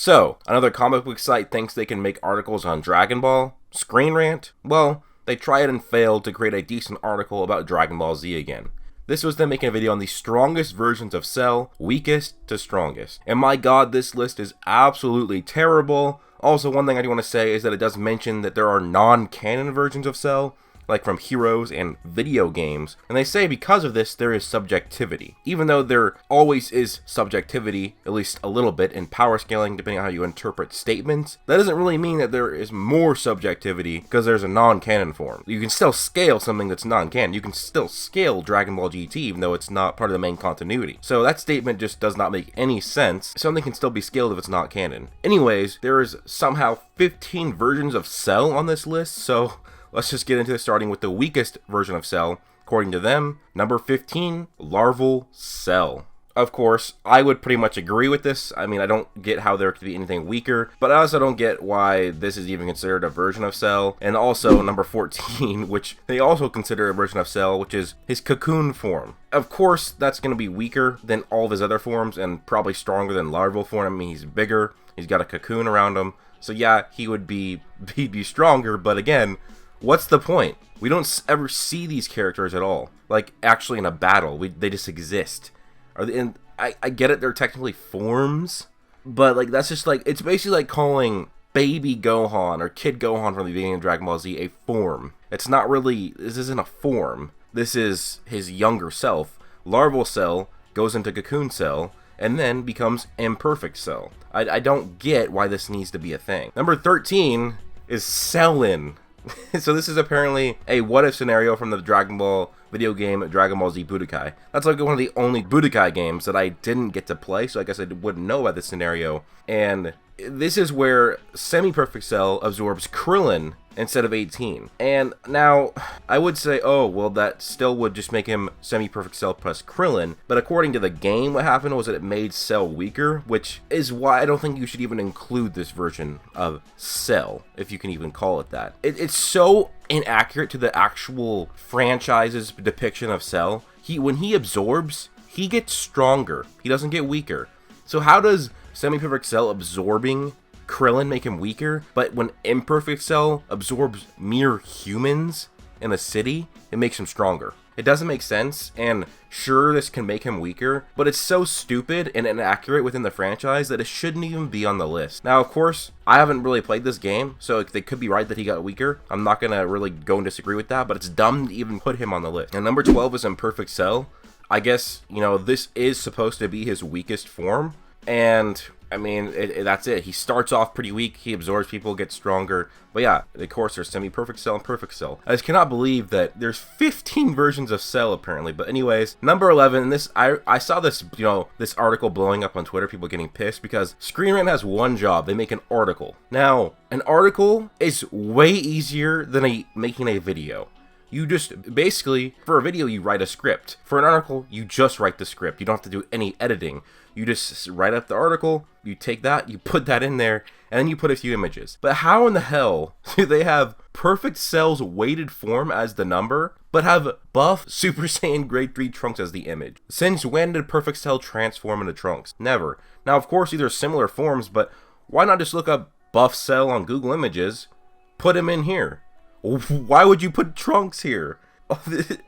So, another comic book site thinks they can make articles on Dragon Ball. Screenrant? Well, they tried and failed to create a decent article about Dragon Ball Z again. This was them making a video on the strongest versions of Cell, weakest to strongest. And my god, this list is absolutely terrible. Also, one thing I do want to say is that it does mention that there are non-canon versions of Cell, like from Heroes and video games, and they say because of this there is subjectivity. Even though there always is subjectivity, at least a little bit, in power scaling depending on how you interpret statements, that doesn't really mean that there is more subjectivity because there's a non-canon form. You can still scale something that's non-canon. You can still scale Dragon Ball GT even though it's not part of the main continuity. So that statement just does not make any sense. Something can still be scaled if it's not canon. Anyways, there is somehow 15 versions of Cell on this list, so let's just get into it, starting with the weakest version of Cell. According to them, number 15, Larval Cell. Of course, I would pretty much agree with this. I mean, I don't get how there could be anything weaker, but I also don't get why this is even considered a version of Cell. And also number 14, which they also consider a version of Cell, which is his COCOON form. Of course, that's going to be weaker than all of his other forms and probably stronger than Larval form. I mean, he's bigger, he's got a cocoon around him. So yeah, he would be stronger, but again, what's the point? We don't ever see these characters at all. Like, actually in a battle. They just exist. I get it, they're technically forms, but like that's just like, it's basically like calling baby Gohan or kid Gohan from the beginning of Dragon Ball Z a form. It's not really, this isn't a form. This is his younger self. Larval Cell goes into Cocoon Cell and then becomes Imperfect Cell. I don't get why this needs to be a thing. Number 13 is CELLIN. So this is apparently a what-if scenario from the Dragon Ball video game Dragon Ball Z Budokai. That's like one of the only Budokai games that I didn't get to play, so I guess I wouldn't know about this scenario. And this is where Semi-Perfect Cell absorbs Krillin instead of 18. And now, I would say, oh, well, that still would just make him Semi-Perfect Cell plus Krillin. But according to the game, what happened was that it made Cell weaker, which is why I don't think you should even include this version of Cell, if you can even call it that. It's so inaccurate to the actual franchise's depiction of Cell. When he absorbs, he gets stronger. He doesn't get weaker. So how does Semi-Perfect Cell absorbing Krillin make him weaker, but when Imperfect Cell absorbs mere humans in a city, it makes him stronger? It doesn't make sense, and sure, this can make him weaker, but it's so stupid and inaccurate within the franchise that it shouldn't even be on the list. Now, of course, I haven't really played this game, so they could be right that he got weaker. I'm not gonna really go and disagree with that, but it's dumb to even put him on the list. And number 12 is Imperfect Cell. I guess, you know, this is supposed to be his weakest form, and I mean, that's it. He starts off pretty weak, he absorbs people, gets stronger. But yeah, of course, there's Semi-Perfect Cell and Perfect Cell. I just cannot believe that there's 15 versions of Cell, apparently. But anyways, number 11, and this, I saw this, you know, this article blowing up on Twitter, people getting pissed, because Screenrant has one job. They make an article. Now, an article is way easier than making a video. You just, basically, for a video, you write a script. For an article, you just write the script. You don't have to do any editing. You just write up the article, you take that, you put that in there, and then you put a few images. But how in the hell do they have Perfect Cell's weighted form as the number, but have buff Super Saiyan Grade 3 Trunks as the image? Since when did Perfect Cell transform into Trunks? Never. Now, of course, these are similar forms, but why not just look up buff Cell on Google Images, put him in here? Why would you put Trunks here?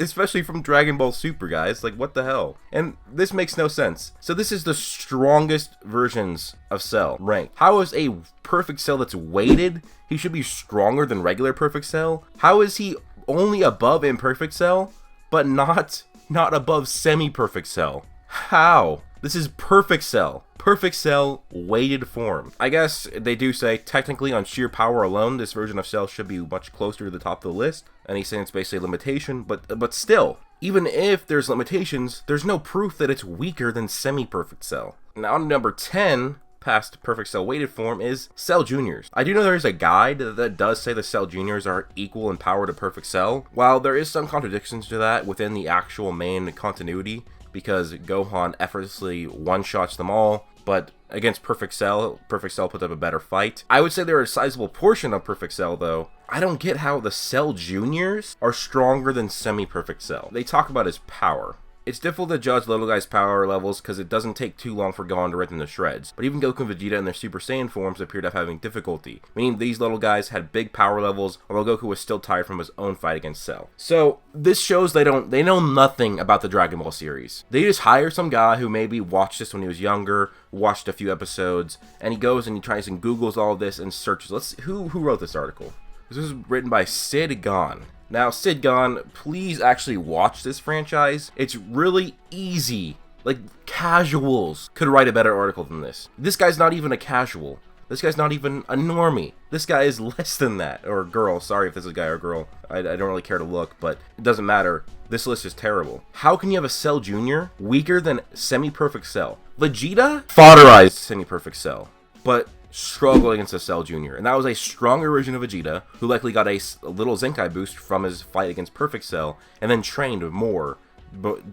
Especially from Dragon Ball Super, guys. Like, what the hell? And this makes no sense. So this is the strongest versions of Cell ranked. How is a Perfect Cell that's weighted? He should be stronger than regular Perfect Cell. How is he only above Imperfect Cell, but not above Semi-Perfect Cell? How? This is Perfect Cell. Perfect Cell weighted form. I guess they do say technically on sheer power alone, this version of Cell should be much closer to the top of the list. And he's saying it's basically a limitation, but still, even if there's limitations, there's no proof that it's weaker than Semi-Perfect Cell. Now number 10, past Perfect Cell weighted form, is Cell Juniors. I do know there's a guide that does say the Cell Juniors are equal in power to Perfect Cell. While there is some contradictions to that within the actual main continuity, because Gohan effortlessly one-shots them all, but against Perfect Cell puts up a better fight. I would say they're a sizable portion of Perfect Cell, though. I don't get how the Cell Juniors are stronger than Semi-Perfect Cell. They talk about his power. It's difficult to judge little guys' power levels because it doesn't take too long for Gohan to rip them to shreds, but even Goku and Vegeta in their Super Saiyan forms appeared to have having difficulty, meaning these little guys had big power levels, although Goku was still tired from his own fight against Cell. So, this shows they know nothing about the Dragon Ball series. They just hire some guy who maybe watched this when he was younger, watched a few episodes, and he goes and he tries and Googles all of this and searches. Who wrote this article? This was written by Sid Gon. Now, Sid Gon, please actually watch this franchise. It's really easy. Like, casuals could write a better article than this. This guy's not even a casual. This guy's not even a normie. This guy is less than that. Or girl. Sorry if this is a guy or girl. I don't really care to look, but it doesn't matter. This list is terrible. How can you have a Cell Jr. weaker than Semi-Perfect Cell? Vegeta fodderized Semi-Perfect Cell, but struggled against a Cell Jr. And that was a stronger version of Vegeta, who likely got a little Zenkai boost from his fight against Perfect Cell, and then trained more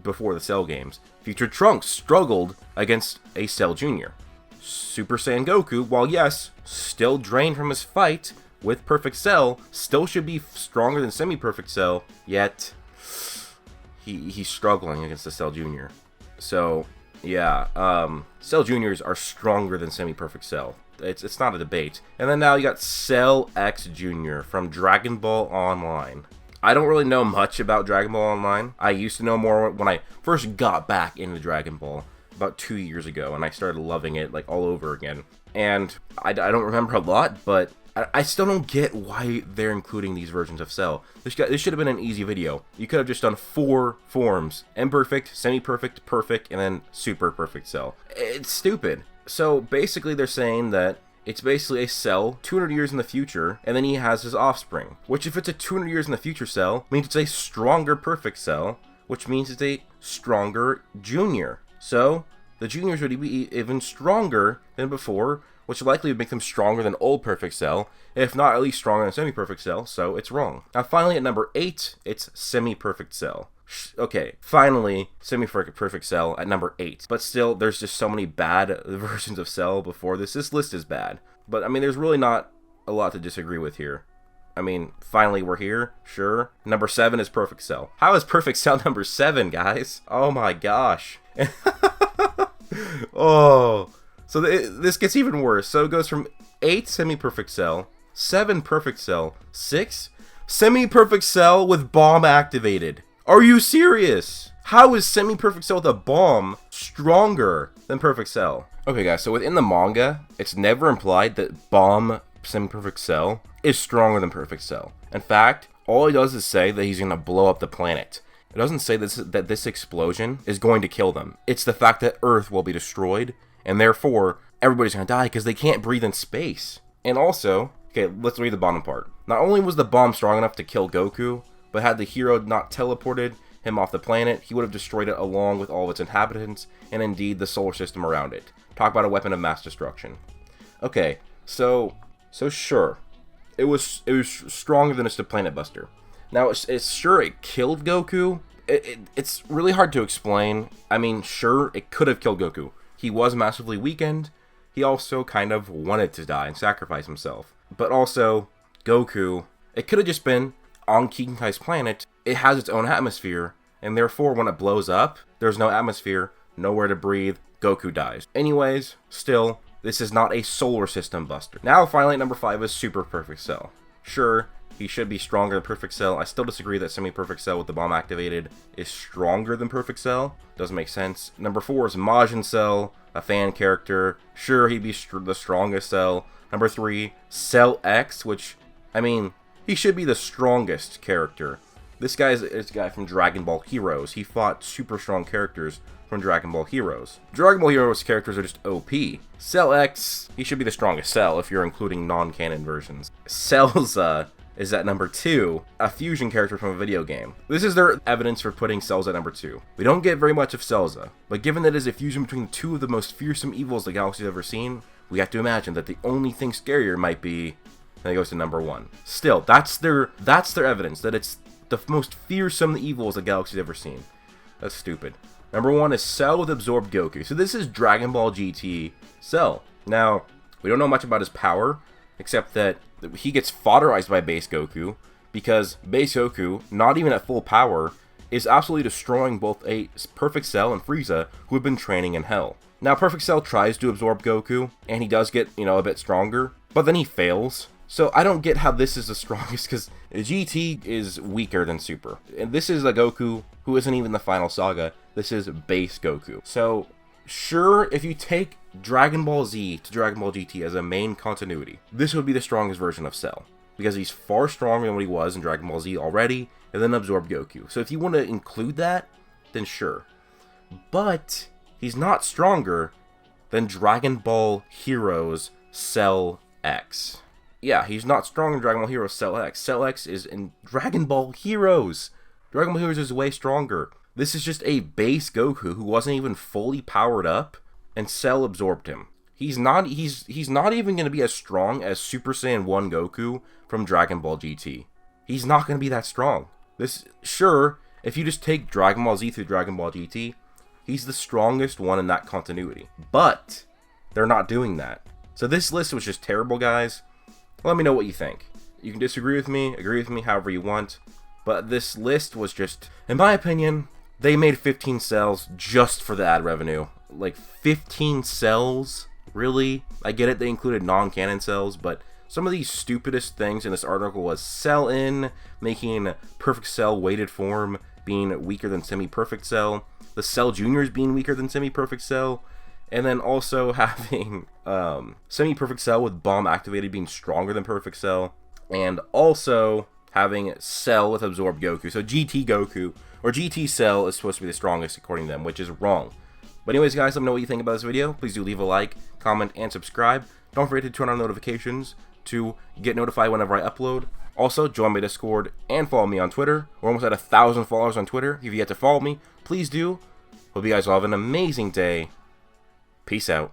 before the Cell games. Future Trunks struggled against a Cell Jr. Super Saiyan Goku, while yes, still drained from his fight with Perfect Cell, still should be stronger than Semi-Perfect Cell, yet he's struggling against the Cell Jr. So, yeah, Cell Juniors are stronger than Semi-Perfect Cell. It's not a debate. And then now you got Cell X Jr. from Dragon Ball Online. I don't really know much about Dragon Ball Online. I used to know more when I first got back into Dragon Ball about 2 years ago, and I started loving it like all over again. And I don't remember a lot, but I still don't get why they're including these versions of Cell. This should have been an easy video. You could have just done 4 forms: Imperfect, Semi-Perfect, Perfect, and then Super Perfect Cell. It's stupid. So basically they're saying that it's basically a Cell 200 years in the future, and then he has his offspring. Which, if it's a 200 years in the future Cell, means it's a stronger Perfect Cell, which means it's a stronger Junior. So the Juniors would be even stronger than before, which likely would make them stronger than old Perfect Cell, if not at least stronger than Semi-Perfect Cell, so it's wrong. Now finally at number 8, it's Semi-Perfect Cell. Okay, finally, Semi-Perfect Cell at number 8. But still, there's just so many bad versions of Cell before this. This list is bad. But, I mean, there's really not a lot to disagree with here. I mean, finally we're here, sure. Number 7 is Perfect Cell. How is Perfect Cell number 7, guys? Oh my gosh. Oh, so this gets even worse. So it goes from 8 Semi-Perfect Cell, 7 Perfect Cell, 6 Semi-Perfect Cell with bomb activated. Are you serious? How is Semi-Perfect Cell with a bomb stronger than Perfect Cell? Okay guys, so within the manga, it's never implied that bomb Semi-Perfect Cell is stronger than Perfect Cell. In fact, all he does is say that he's going to blow up the planet. It doesn't say that this explosion is going to kill them. It's the fact that Earth will be destroyed, and therefore, everybody's going to die because they can't breathe in space. And also, okay, let's read the bottom part. Not only was the bomb strong enough to kill Goku, but had the hero not teleported him off the planet, he would have destroyed it along with all of its inhabitants, and indeed the solar system around it. Talk about a weapon of mass destruction. Okay, so sure, it was stronger than just a planet buster. Now, it's sure it killed Goku. It's really hard to explain. I mean, sure, it could have killed Goku. He was massively weakened. He also kind of wanted to die and sacrifice himself. But also, Goku, it could have just been on King Kai's planet. It has its own atmosphere, and therefore when it blows up, there's no atmosphere, nowhere to breathe, Goku dies. Anyways, still, this is not a solar system buster. Now, finally, at number 5 is Super Perfect Cell. Sure, he should be stronger than Perfect Cell. I still disagree that Semi-Perfect Cell with the bomb activated is stronger than Perfect Cell. Doesn't make sense. Number 4 is Majin Cell, a fan character. Sure, he'd be the strongest Cell. Number 3, Cell X, which, I mean, he should be the strongest character. This guy is a guy from Dragon Ball Heroes. He fought super strong characters from Dragon Ball Heroes. Dragon Ball Heroes characters are just OP. Cell X, he should be the strongest Cell if you're including non-canon versions. Cellza is at number 2, a fusion character from a video game. This is their evidence for putting Cellza at number 2. We don't get very much of Cellza, but given that it is a fusion between 2 of the most fearsome evils the galaxy's ever seen, we have to imagine that the only thing scarier might be, and it goes to number 1. Still, that's their evidence, that it's the most fearsome evils the galaxy's ever seen. That's stupid. Number 1 is Cell with Absorbed Goku. So this is Dragon Ball GT Cell. Now, we don't know much about his power, except that he gets fodderized by base Goku, because base Goku, not even at full power, is absolutely destroying both a Perfect Cell and Frieza, who have been training in hell. Now, Perfect Cell tries to absorb Goku, and he does get, a bit stronger, but then he fails. So I don't get how this is the strongest, because GT is weaker than Super. And this is a Goku who isn't even the final saga. This is base Goku. So, sure, if you take Dragon Ball Z to Dragon Ball GT as a main continuity, this would be the strongest version of Cell, because he's far stronger than what he was in Dragon Ball Z already, and then absorb Goku. So if you want to include that, then sure. But he's not stronger than Dragon Ball Heroes Cell X. Yeah, he's not strong in Dragon Ball Heroes Cell X. Cell X is in Dragon Ball Heroes. Dragon Ball Heroes is way stronger. This is just a base Goku who wasn't even fully powered up, and Cell absorbed him. He's not even going to be as strong as Super Saiyan 1 Goku from Dragon Ball GT. He's not going to be that strong. Sure, if you just take Dragon Ball Z through Dragon Ball GT, he's the strongest one in that continuity. But they're not doing that. So this list was just terrible, guys. Let me know what you think. You can disagree with me, agree with me, however you want. But this list was just, in my opinion, they made 15 cells just for the ad revenue. Like, 15 cells? Really? I get it, they included non-canon cells, but some of the stupidest things in this article was CELLIN making Perfect Cell weighted form being weaker than Semi-Perfect Cell, the Cell Juniors being weaker than Semi-Perfect Cell, and then also having Semi-Perfect Cell with Bomb activated being stronger than Perfect Cell, and also having Cell with Absorb Goku. So GT Goku, or GT Cell, is supposed to be the strongest according to them, which is wrong. But anyways, guys, let me know what you think about this video. Please do leave a like, comment, and subscribe. Don't forget to turn on notifications to get notified whenever I upload. Also, join my Discord and follow me on Twitter. We're almost at 1,000 followers on Twitter. If you've yet to follow me, please do. Hope you guys all have an amazing day. Peace out.